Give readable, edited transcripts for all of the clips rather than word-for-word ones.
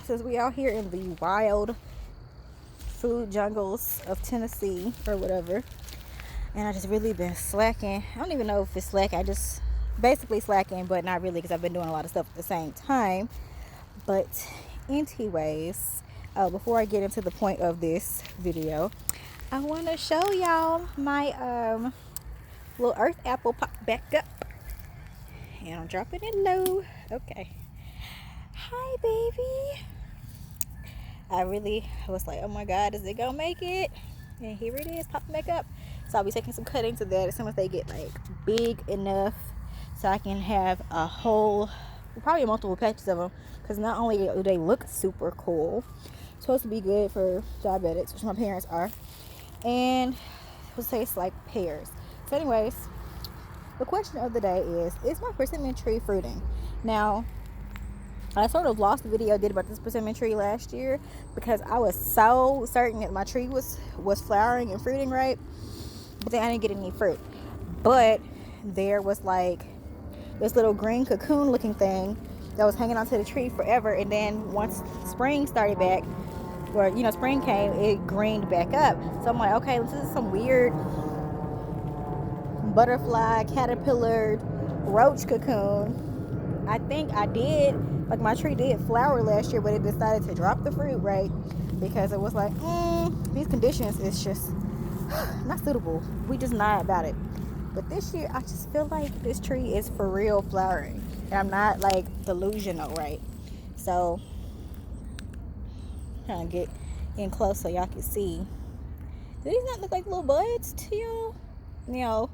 since we out here in the wild food jungles of Tennessee or whatever, and I just really been slacking. I don't even know if it's slacking. I just basically slacking, but not really, because I've been doing a lot of stuff at the same time. But anyways, before I get into the point of this video, I want to show y'all my little earth apple pop back up, and I'm dropping it low. Okay. Hi, baby. I really was like, oh my god, is it gonna make it? And here it is, popping back up. So I'll be taking some cuttings of that as soon as they get like big enough, so I can have a whole, probably multiple patches of them, because not only do they look super cool, it's supposed to be good for diabetics, which my parents are, and it tastes like pears. So anyways, the question of the day is my persimmon tree fruiting? Now, I sort of lost the video I did about this persimmon tree last year, because I was so certain that my tree was flowering and fruiting right, but then I didn't get any fruit. But there was like this little green cocoon looking thing that was hanging onto the tree forever, and then once spring started back, or spring came, it greened back up. So I'm like, okay, this is some weird butterfly, caterpillar, roach cocoon. I think I did, like, my tree did flower last year, but it decided to drop the fruit, right? Because it was like, these conditions is just not suitable. We just not about it. But this year, I just feel like this tree is for real flowering, and I'm not like delusional, right? So, trying to get in close so y'all can see. Do these not look like little buds to y'all?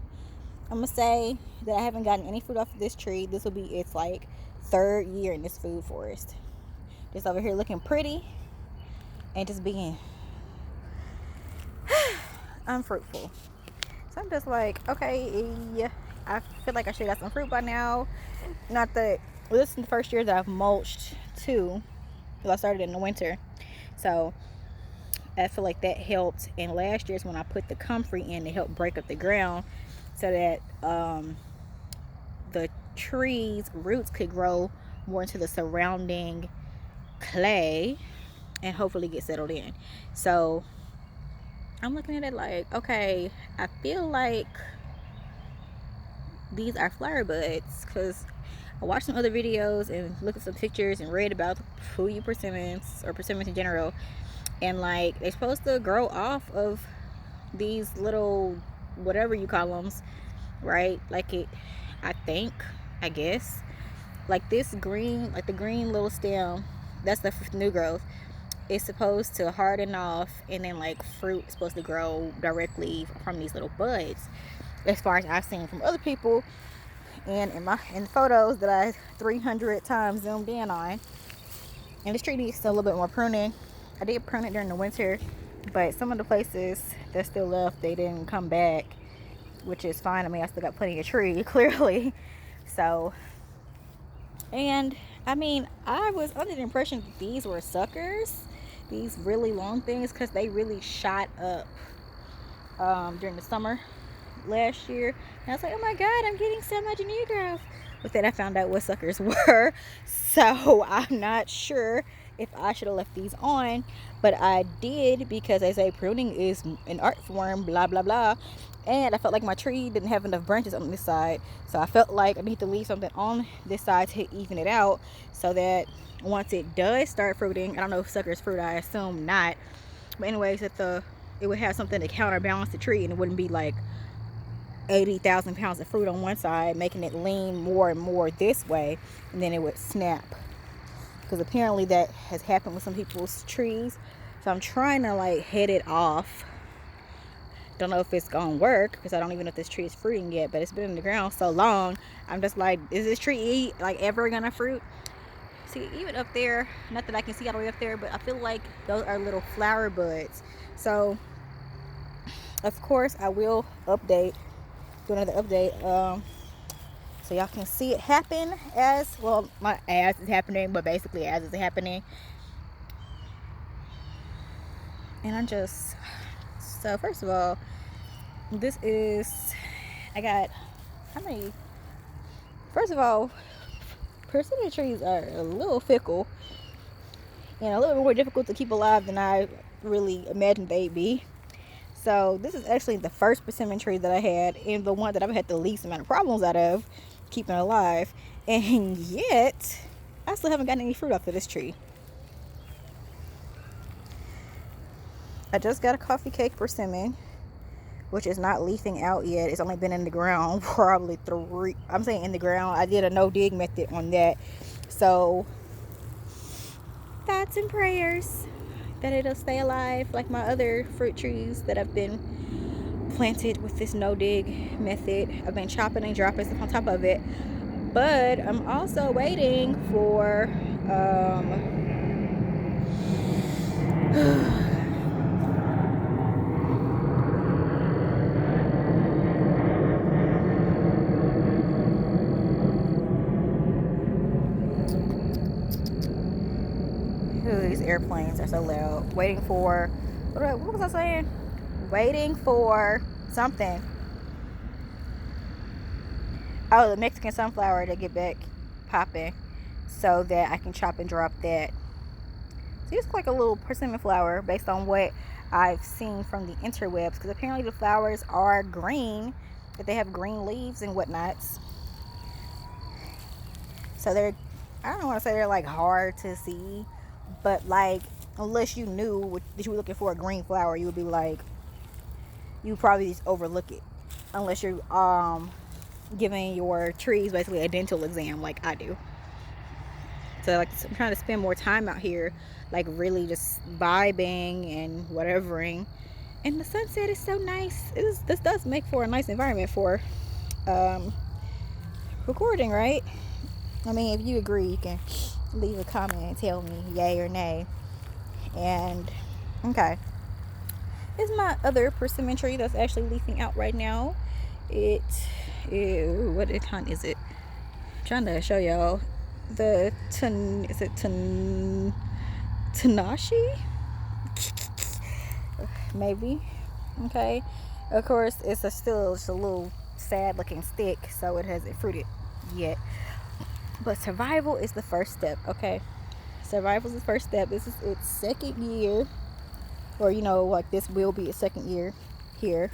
I'm gonna say that I haven't gotten any fruit off of this tree. This will be its like third year in this food forest. Just over here looking pretty and just being unfruitful. So I'm just like, okay, yeah, I feel like I should have got some fruit by now. Not that, well, this is the first year that I've mulched too, because I started in the winter. So I feel like that helped. And last year's when I put the comfrey in to help break up the ground, so that the tree's roots could grow more into the surrounding clay and hopefully get settled in. So I'm looking at it like, okay, I feel like these are flower buds, because I watched some other videos and looked at some pictures and read about Fuyu persimmons, or persimmons in general, and like they're supposed to grow off of these little, whatever you call them, right? Like it, I guess, like this green, like the green little stem, that's the new growth. It's supposed to harden off, and then like fruit is supposed to grow directly from these little buds, as far as I've seen from other people, and in photos that I 300 times zoomed in on. And this tree needs a little bit more pruning. I did prune it during the winter, but some of the places that still left, they didn't come back, which is fine. I mean, I still got plenty of tree, clearly. So, and I mean, I was under the impression that these were suckers, these really long things, because they really shot up during the summer last year. And I was like, oh my god, I'm getting so much new growth. But then I found out what suckers were. So I'm not sure if I should have left these on, but I did, because they say pruning is an art form, blah blah blah. And I felt like my tree didn't have enough branches on this side, so I felt like I need to leave something on this side to even it out, so that once it does start fruiting, I don't know if suckers fruit, I assume not, but anyways, that it would have something to counterbalance the tree, and it wouldn't be like 80,000 pounds of fruit on one side, making it lean more and more this way, and then it would snap, because apparently that has happened with some people's trees. So I'm trying to like head it off. Don't know if it's gonna work, because I don't even know if this tree is fruiting yet, but it's been in the ground so long. I'm just like, is this tree like ever gonna fruit? See, even up there, not that I can see all the way up there, but I feel like those are little flower buds. So of course I will do another update, so y'all can see it happen, as well, not as it's happening, but basically as it's happening. And I'm just, so first of all, this is, I got, how many, first of all, persimmon trees are a little fickle, and a little bit more difficult to keep alive than I really imagined they'd be. So this is actually the first persimmon tree that I had, and the one that I've had the least amount of problems out of keeping alive. And yet, I still haven't gotten any fruit off of this tree. I just got a coffee cake persimmon, which is not leafing out yet. It's only been in the ground probably 3. I'm saying in the ground. I did a no dig method on that. So thoughts and prayers that it'll stay alive like my other fruit trees that have been planted with this no dig method. I've been chopping and dropping stuff on top of it, but I'm also waiting for these airplanes are so loud. Waiting for, what was I saying? Waiting for something. Oh, the Mexican sunflower to get back popping so that I can chop and drop that. So it's like a little persimmon flower based on what I've seen from the interwebs, because apparently the flowers are green, that they have green leaves and whatnots. So they're, I don't want to say they're like hard to see, but like unless you knew that you were looking for a green flower, you would be like, you probably just overlook it unless you're giving your trees basically a dental exam like I do. So like I'm trying to spend more time out here, like really just vibing and whatevering. And the sunset is so nice. This does make for a nice environment for recording, right? I mean, if you agree, you can leave a comment and tell me yay or nay. And okay, this is my other persimmon tree that's actually leafing out right now. What kind is it? I'm trying to show y'all the Tanashi? Maybe. Okay. Of course, it's still just a little sad looking stick, so it hasn't fruited yet. But survival is the first step, okay? Survival is the first step. This is its second year, or like this will be its second year here.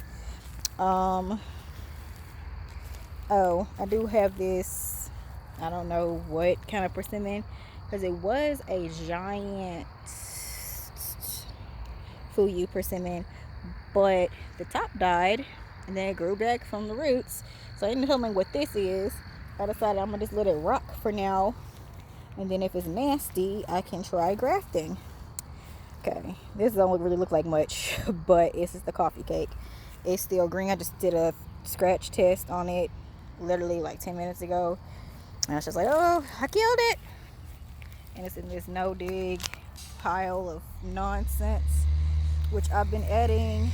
Oh, I do have this, I don't know what kind of persimmon, because it was a giant Fuyu Persimmon, but the top died and then it grew back from the roots. So I didn't tell me what this is. I decided I'm gonna just let it rock for now, and then if it's nasty, I can try grafting. Okay, this don't really look like much, but it's just the coffee cake. It's still green. I just did a scratch test on it literally like 10 minutes ago, and I was just like, oh, I killed it. And it's in this no dig pile of nonsense, which I've been adding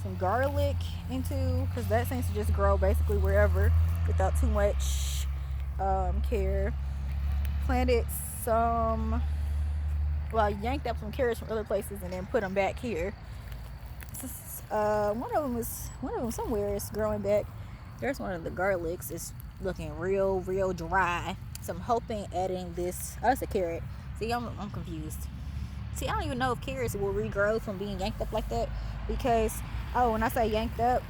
some garlic into, because that seems to just grow basically wherever without too much care. Planted some, well, I yanked up some carrots from other places and then put them back here. One of them somewhere is growing back. There's one of the garlics. It's looking real dry. So I'm hoping adding this. Oh, it's a carrot. See, I'm confused. See, I don't even know if carrots will regrow from being yanked up like that, because when I say yanked up,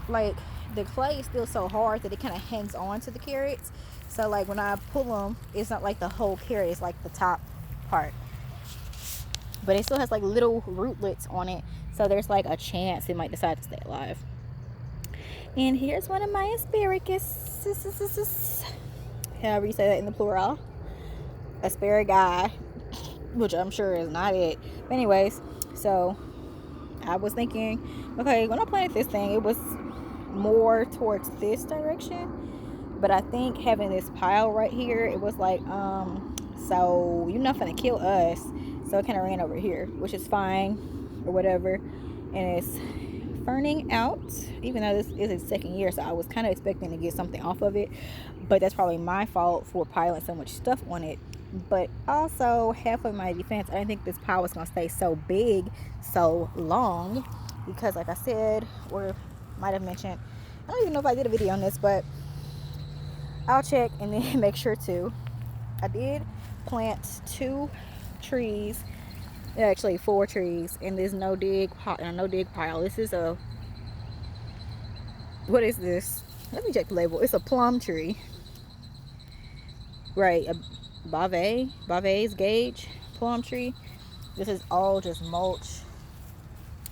like the clay is still so hard that it kind of hangs on to the carrots. So like when I pull them, it's not like the whole carrot, it's like the top part, but it still has like little rootlets on it, so there's like a chance it might decide to stay alive. And here's one of my asparagus, however you say that in the plural, asparagus, which I'm sure is not it. But anyways, so I was thinking, okay, when I planted this thing, it was more towards this direction, but I think having this pile right here, it was like, so you're not gonna kill us, so it kind of ran over here, which is fine or whatever. And it's ferning out, even though this is its second year, so I was kind of expecting to get something off of it, but that's probably my fault for piling so much stuff on it. But also, half of my defense, I didn't think this pile was going to stay so big so long, because like I said, or might have mentioned, I don't even know if I did a video on this, but I'll check and then make sure to. I did plant 2 trees, actually 4 trees in this no dig pile. This is a, what is this? Let me check the label. It's a plum tree, right? A Bavay's gauge plum tree. This is all just mulch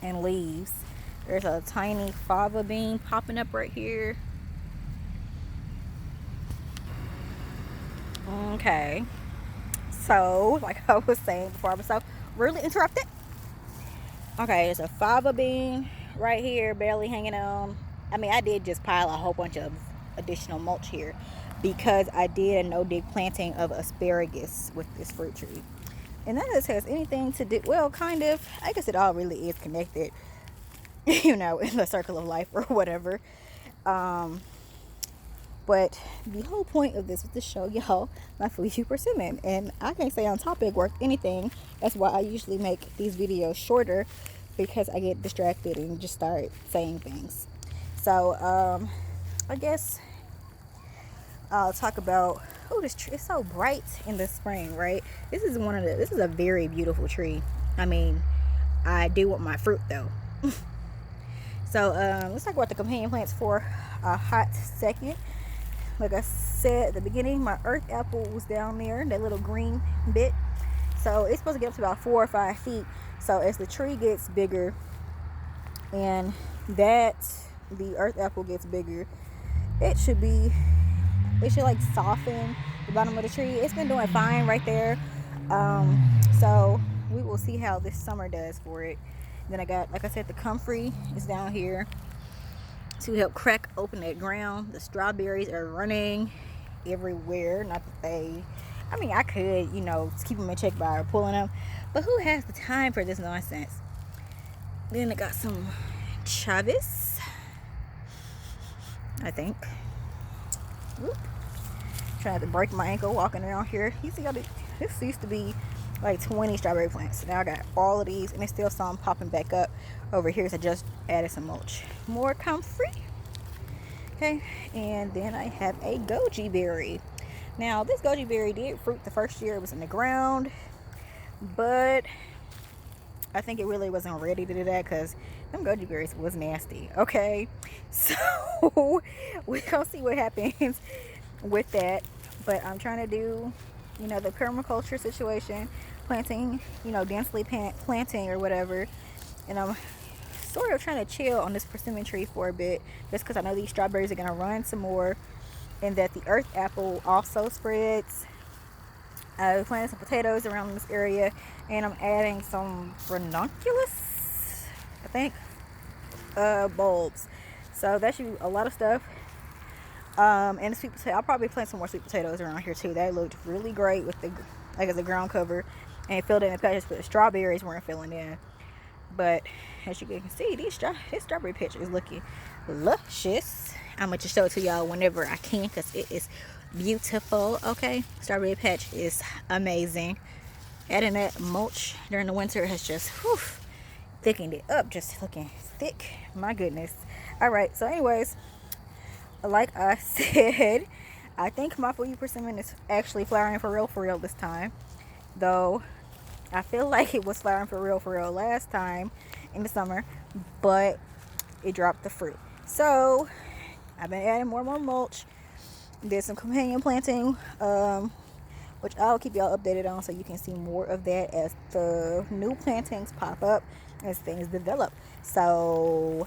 and leaves. There's a tiny fava bean popping up right here. Okay, so like I was saying before I was so really interrupted. Okay, there's a fava bean right here, barely hanging on. I mean, I did just pile a whole bunch of additional mulch here because I did a no-dig planting of asparagus with this fruit tree. And none of this has anything to do, well, kind of. I guess it all really is connected, you know, in the circle of life or whatever. But the whole point of this was to show y'all my Fuyu Persimmon. And I can't stay on topic worth anything. That's why I usually make these videos shorter, because I get distracted and just start saying things. So, I guess I'll talk about, oh, this tree is so bright in the spring, right? This is a very beautiful tree. I mean, I do want my fruit though. So, let's talk about the companion plants for a hot second. Like I said at the beginning, my earth apple was down there, that little green bit. So it's supposed to get up to about 4 or 5 feet. So as the tree gets bigger and the earth apple gets bigger, it should like soften the bottom of the tree. It's been doing fine right there. So we will see how this summer does for it. Then I got, like I said, the comfrey is down here to help crack open that ground. The strawberries are running everywhere. Not that they, I mean, I could, you know, keep them in check by pulling them, but who has the time for this nonsense? Then I got some Chavis, I think. Whoop. Trying to break my ankle walking around here. You see how this used to be like 20 strawberry plants. Now I got all of these, and there's still some popping back up over here. So I just added some mulch. More comfrey. Okay, and then I have a goji berry. Now this goji berry did fruit the first year it was in the ground, but I think it really wasn't ready to do that because them goji berries was nasty. Okay, so we're gonna see what happens with that. But I'm trying to do, you know, the permaculture situation, planting, you know, densely planting or whatever. And I'm sort of trying to chill on this persimmon tree for a bit, just because I know these strawberries are going to run some more, and that the earth apple also spreads. I planted some potatoes around this area, and I'm adding some ranunculus, I think, bulbs. So that should be a lot of stuff. And the sweet potato, I'll probably plant some more sweet potatoes around here too. That looked really great with the, like, as a ground cover, and it filled in the patches, but the strawberries weren't filling in. But as you can see, this strawberry patch is looking luscious. I'm gonna just show it to y'all whenever I can, because it is beautiful. Okay, strawberry patch is amazing. Adding that mulch during the winter has just thickened it up, just looking thick. My goodness. All right, so anyways, like I said, I think my Fuyu Persimmon is actually flowering for real this time. Though I feel like it was flowering for real last time in the summer, but it dropped the fruit. So I've been adding more mulch. Did some companion planting, which I'll keep y'all updated on, so you can see more of that as the new plantings pop up, as things develop. So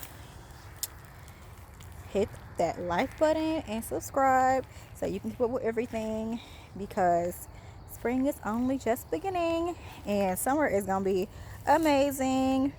hit that like button and subscribe so you can keep up with everything, because spring is only just beginning and summer is gonna be amazing.